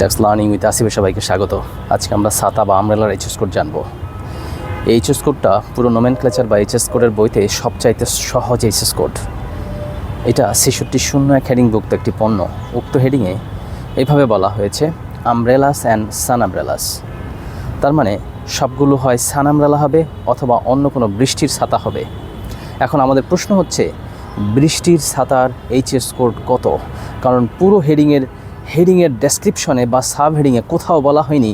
Tax learning with আসিফে সবাইকে স্বাগত। আজকে আমরা ছাতা বা আমব্রেলার এইচএস কোড জানবো। এই এইচএস কোডটা পুরো নোমেনক্লেচার বা এইচএস কোডের বইতে সবচাইতে সহজ এইচএস কোড। এটা ৬৬01 হেডিংভুক্ত একটি পণ্য। উক্ত হেডিংয়ে এইভাবে বলা হয়েছে আমব্রেলাস অ্যান্ড সান আমব্রেলাস। তার মানে সবগুলো হয় সান আমব্রেলা হবে অথবা অন্য কোনো বৃষ্টির ছাতা হবে। এখন আমাদের প্রশ্ন হচ্ছে বৃষ্টির ছাতার এইচএস কোড কত? কারণ পুরো হেডিংয়ের ডেসক্রিপশনে বা সাব হেডিংয়ে কোথাও বলা হয়নি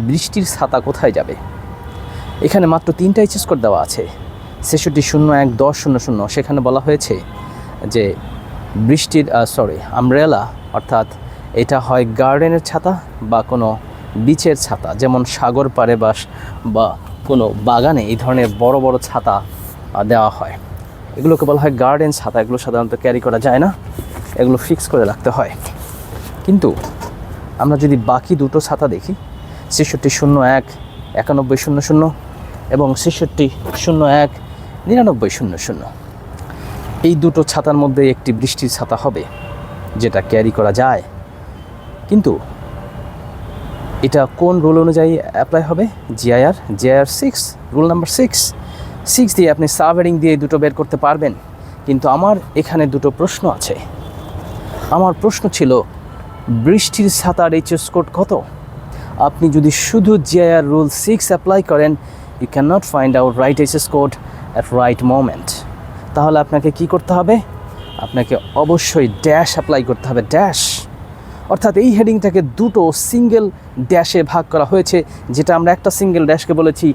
বৃষ্টির ছাতা কোথায় যাবে। এখানে মাত্র 3টা এইচএস কোড দেওয়া আছে। ৬৬01 1000 সেখানে বলা হয়েছে যে বৃষ্টির আমব্রেলা অর্থাৎ এটা হয় গার্ডেনের ছাতা বা কোনো বিচের ছাতা, যেমন সাগর পাড়ে বা কোনো বাগানে এই ধরনের বড় বড় ছাতা দেওয়া হয়। এগুলোকে বলা হয় গার্ডেন ছাতা। এগুলো সাধারণত ক্যারি করা যায় না, এগুলো ফিক্স করে রাখতে হয়। কিন্তু আমরা যদি বাকি দুটো ছাতা দেখি ৬৬01 ৯১০০ এবং ৬৬01 ৯৯০০, এই দুটো ছাতার মধ্যে একটি বৃষ্টির ছাতা হবে যেটা ক্যারি করা যায়। কিন্তু এটা কোন রুল অনুযায়ী অ্যাপ্লাই হবে? জিআইআর 6, রুল নাম্বার 6 দিয়ে আপনি সাব হেডিং দিয়ে দুটো বের করতে পারবেন। কিন্তু আমার এখানে দুটো প্রশ্ন আছে। আমার প্রশ্ন ছিল বৃষ্টির ছাতার এইচএস কোড কত? আপনি যদি শুধু জিআইআর রুল 6 অ্যাপ্লাই করেন, you can not find out right HS code at right moment. তাহলে আপনাকে কি করতে হবে? আপনাকে অবশ্যই ড্যাশ অ্যাপ্লাই করতে হবে। ড্যাশ অর্থাৎ এই হেডিংটাকে দুটো সিঙ্গেল ড্যাশে ভাগ করা হয়েছে, যেটা আমরা একটা সিঙ্গেল ড্যাশকে বলেছি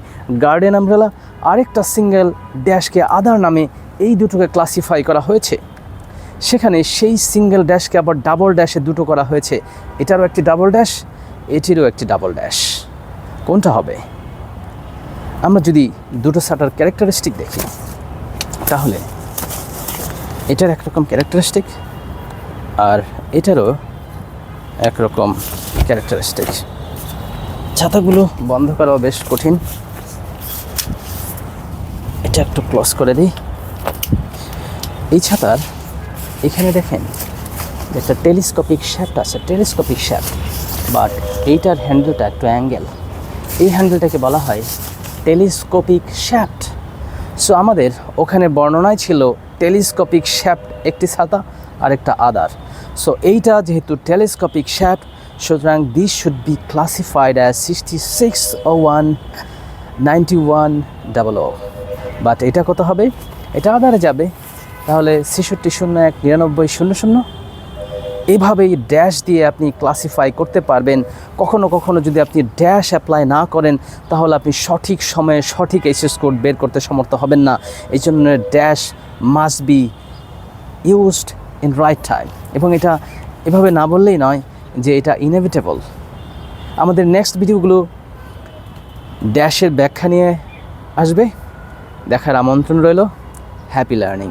গার্ডেন আমব্রেলা, আরেকটা সিঙ্গেল ড্যাশকে আদার নামে, এই দুটোকে ক্লাসিফাই করা হয়েছে। সেখানে সেই সিঙ্গেল ড্যাশকে আবার ডাবল ড্যাশে দুটো করা হয়েছে। এটারও একটি ডাবল ড্যাশ, এটিরও একটি ডাবল ড্যাশ। কোনটা হবে? আমরা যদি দুটো ছাতার ক্যারেক্টারিস্টিক দেখি তাহলে এটার একরকম ক্যারেক্টারিস্টিক আর এটারও একরকম ক্যারেক্টারিস্টিক। ছাতাগুলো বন্ধ করাও বেশ কঠিন। এটা একটু ক্লোজ করে দিই। এই ছাতার এখানে দেখেন একটা টেলিস্কোপিক শ্যাফট আছে, টেলিস্কোপিক শ্যাফট, বাট এইটার হ্যান্ডেলটা একটু অ্যাঙ্গেল। এই হ্যান্ডেলটাকে বলা হয় টেলিস্কোপিক শ্যাফট। সো আমাদের ওখানে বর্ণনায় ছিল টেলিস্কোপিক শ্যাফট একটি ছাতা আর একটা আদার। সো এইটা যেহেতু টেলিস্কোপিক শ্যাফট, সুতরাং this should be classified as 6601 9100। But এটা কত হবে? এটা আদারে যাবে, তাহলে ৬৬01 ৯৯০০। এইভাবেই ড্যাশ দিয়ে আপনি ক্লাসিফাই করতে পারবেন। কখনো কখনো যদি আপনি ড্যাশ অ্যাপ্লাই না করেন তাহলে আপনি সঠিক সময়ে সঠিক এইচএস কোড বের করতে সমর্থ হবেন না। এই জন্য dash must be used in right time. এবং এটা এভাবে না বললেই নয় যে এটা ইনএভিটেবল। আমাদের নেক্সট ভিডিওগুলো ড্যাশের ব্যাখ্যা নিয়ে আসবে, দেখার আমন্ত্রণ রইল। Happy learning.